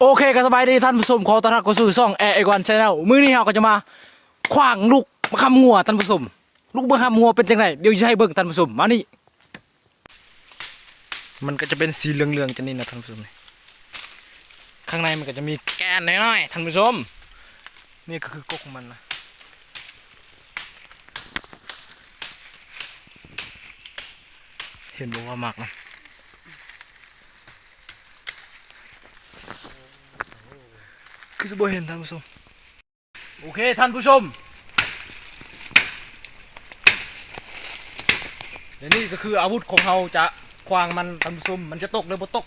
โอเคก็สบายดีท่านผู้ชมขอต้อนรับเข้าสู่ช่องแอร์ไอวันชาแนลมื้อนี้เราก็จะมาขว้างลูกมะขามงัวท่านผู้ชมลูกมะขามงัวเป็นจังไงเดี๋ยวจะให้เบิ่งท่านผู้ชมมานี่มันก็จะเป็นสีเหลืองๆจังนี่นะท่านผู้ชมข้างในมันก็จะมีแกนน้อยๆท่านผู้ชมนี่ก็คือกกของมันนะเห็นบอกว่าหมักนะคือจะบ่เห็นท่านผู้ชมโอเคท่านผู้ชมเดี๋ยวนี้ก็คืออาวุธของเราจะขวางมันท่านผู้ชมมันจะตกหรือบ่ตก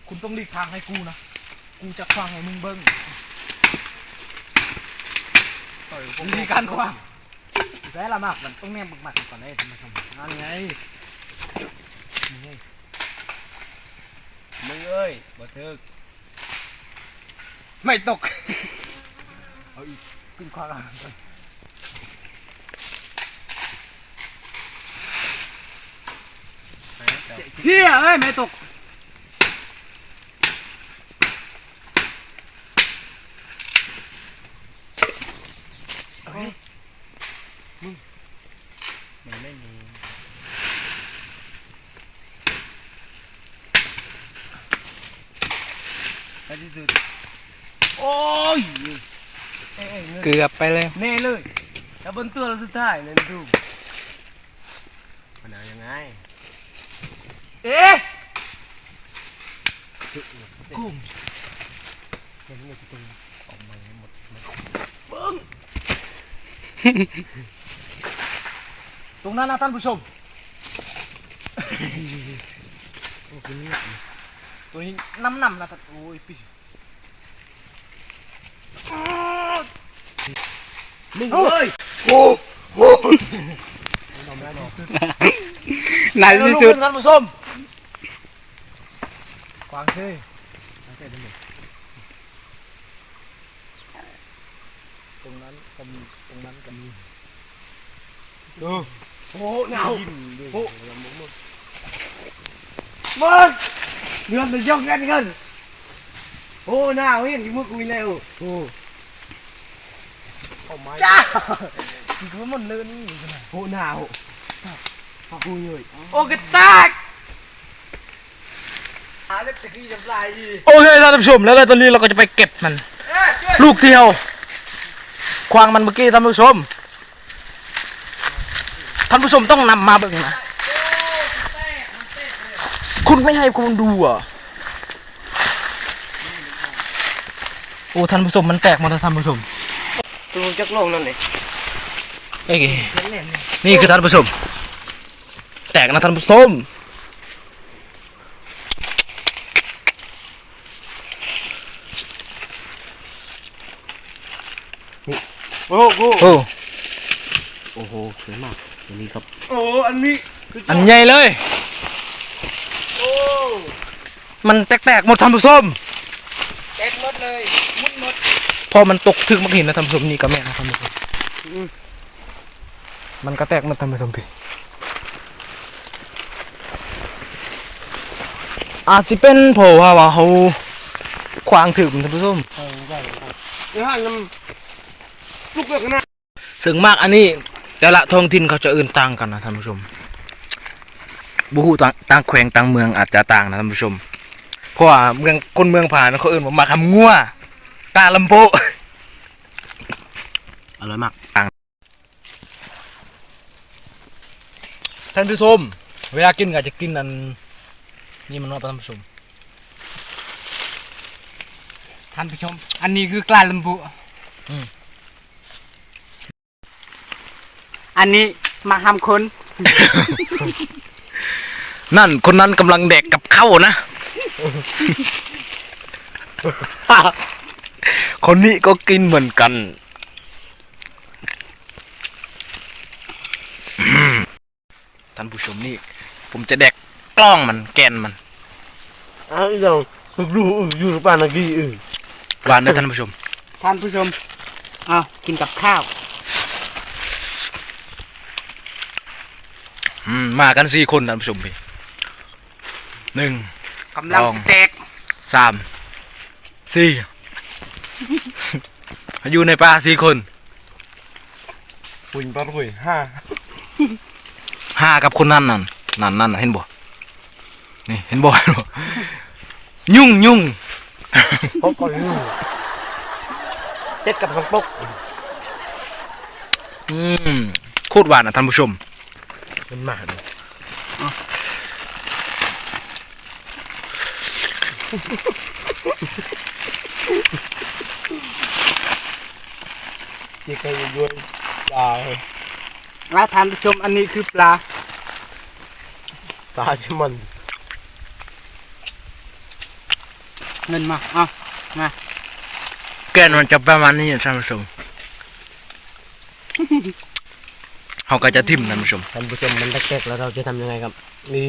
คุณต้องหลีกทางให้กูนะกูจะขวางให้มึงเบิ้งวิธีการขวางแซ่ละมากมันต้องแนบหมักก่อนเลยท่านผู้ชมนั่นไงมึงเอ้ยบ่ถึกไม่ตกเอาอีกขึ้นขวางเฮียเอ้ยไม่ตกมึงมันไม่มีไปที่สุดโอ้ยเกือบไปเลยแน่เลยแล้วบนตัวเราสุดท้ายเลยดูมันเอายังไงเอ๊ะกุ้งเห็นเลยกุ้งออกมาหมดเบิ้งตรงนั้นนะท่านผู้ชมตัวนี้น้ำนะท่านโอ้ยพี่มึงเอ้ยโอ้โหนายที่สุดท่านผู้ชมกวางเซ่ตรงนั้นก็มีตรงนั้นก็มีโอ้โหหนาวโอ้มันเงินมันย่องกันกันโอ้หนาวเห็นที่มือกูเร็วโอ้จ้าคือมันเลื่อนโอ้หนาวพากูเลยโอ้กระตากโอเคท่านผู้ชมแล้วตอนนี้เราก็จะไปเก็บมันลูกเที่ยวควางมันเมื่อกี้ท่านผู้ชมต้องนำมาเบิ่งนะคุณไม่ให้คุณดูอ่ะโอ้ท่านผู้ชมมันแตกหมดแล้วท่านผู้ชมตัวจักรลงนั่นเลยนี่คือท่านผู้ชมแตกนะท่านผู้ชมโอ้โหโอ้โหสวยมากอันนี้ครับโอ้อันนี้อันใหญ่เลยโอ้มันแตกหมดท่านผู้ชมแตกหมดเลยมุดหมดพอมันตกถึงมักหินนะท่านผู้ชมนี่ก็แม่นะท่านผู้ชมมันก็แตกหมดท่านผู้ชมพี่อาจจะเป็นเพราะว่าเขาขวางถึงท่านผู้ชมเดี๋ยวให้น้ำลูกเลือกนะซึ่งมากอันนี้แต่ละท้องถิ่นเขาจะอื่นต่างกันนะท่านผู้ชมบุหูต่างแขวงต่างเมืองอาจจะต่างนะท่านผู้ชมเพราะว่าคนเมืองผ่านเขาอื่นมาคำงัวตาลำโพอร่อยมากต่างท่านผู้ชมเวลากินก็จะกินอันนี่มันว่าท่านผู้ชมอันนี้คือกลาลำโพอันนี้มาทำคน นั่นคนนั้นกำลังแดกกับข้าวนะ คนนี้ก็กินเหมือนกันท่านผู้ชมนี่ผมจะแดกกล้องมันแกนมันอ้าวอย่างดูอยู่หรือเปล่านะกี้หวานนะท่านผู้ชมเอากินกับข้าวมากัน4 คนท่านผู้ชมพี่1 กำลังสเต็ก3 สี่ อยู่ในป่า4 คน หุ่นปลาหุ่ยห้า 5กับคนนั้นนั่นเห็นบ่นี่เห็นบ่ยุ่ง พบก่อนยุ่งเจ็ดกับสองปก โคตรหวานท่านผู้ชม เป็นหมาเลยนี่ใครจะด้วยปลา แล้วท่านผู้ชมอันนี้คือปลา ปลาชิมัน เงินมาเอามา แกนมันจะประมาณนี้ท่านผู้ชม เขาก็จะทิ่มท่านผู้ชม ท่านผู้ชมมันแตกๆแล้วเราจะทำยังไงครับมี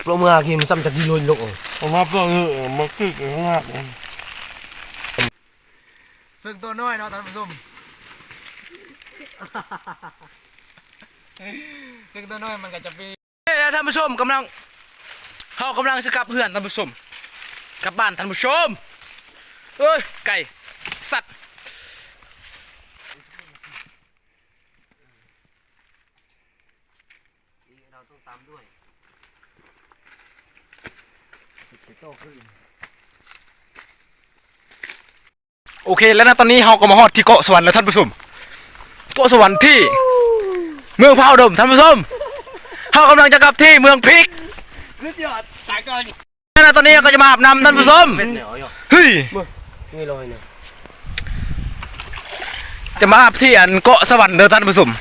โปรเมื่อคิมซ้ำจากที่ลุยลูกผมว่าพวกมันคือข้างหน้า ซึ่งตัวน้อยเนาะท่านผู้ชม ซึ่งตัวน้อยมันก็จะมีท่านผู้ชมกำลังจะกลับเพื่อนท่านผู้ชมกลับบ้านท่านผู้ชมเอ้ยไก่สัตว์เราต้องตามด้วยโอเคแล้วนะตอนนี้เราก็มาฮอดที่เกาะสวรรค์แล้วท่านผู้ชมเกาะสวรรค์ที่เมืองพระอุดมท่านผู้ชมเรากำลังจะกลับที่เมืองพริก สุดยอดตายก่อน แล้วนะตอนนี้เราก็จะมาอาบน้ำท่านผู้ชม เป็นเหนียวอยู่ เฮ้ย นี่ลอยเนี่ย จะมาอาบที่อันเกาะสวรรค์เด้อท่านผู้ชม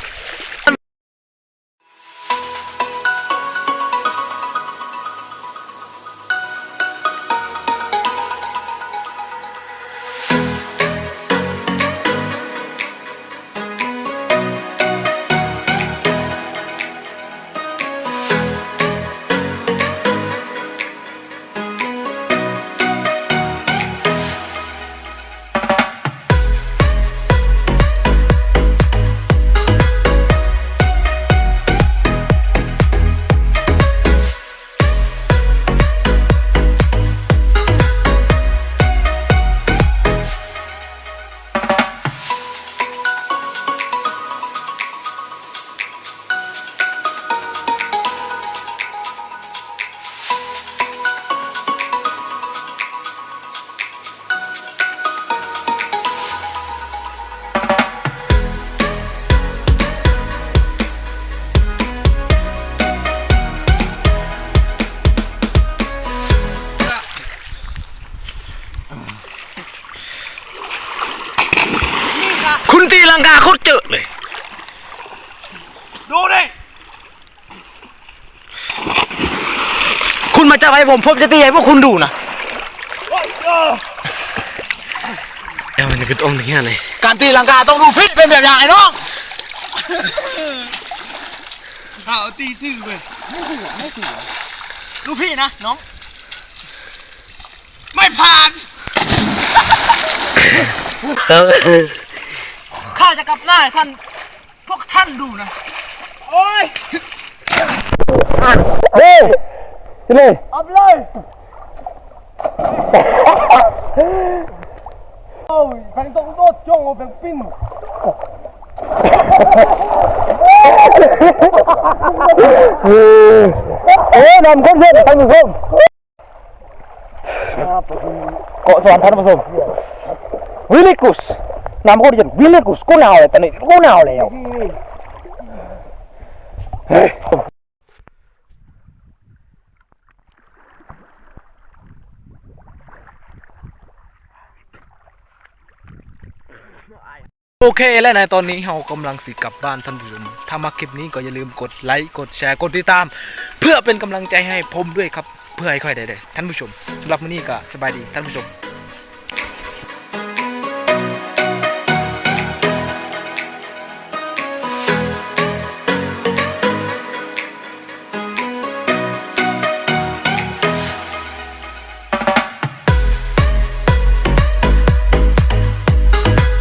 คุณตีลังกาโคตรเจอเลยดูดิคุณมาจับให้ผมจะตีให้พวกคุณดูนะ มันจะกระตุ้นที่ไหน การตีลังกาต้องดูพิษเป็นแบบอย่างไอ้น้อง เอาตีซื่อไป ดูพี่นะน้อง ไม่ผ่าน ข้าจะกลับหน้าให้ท่านพวกท่านดูนะ โอ้ย เฮ้ยสิเลย เอาไปเลย โอ้ยแฟนต้องโดดจ้องเอาเป็นปิ้น นำคนเยอะท่านผู้ชมเกาะสวรรค์ท่านผู้ชมวิลิกุสนำคนเยอะวิลิกุสกูหนาวเลยตอนนี้กูหนาวแล้วเฮ้ยโอเคแล้วนะตอนนี้เรากำลังสิกลับบ้านท่านผู้ชมถ้ามาคลิปนี้ก็อย่าลืมกดไลค์กดแชร์กดติดตาม เพื่อเป็นกำลังใจให้ผมด้วยครับเพื่อให้ค่อยได้ท่านผู้ชมสำหรับมื้อนี้ก็สบายดีท่านผู้ชม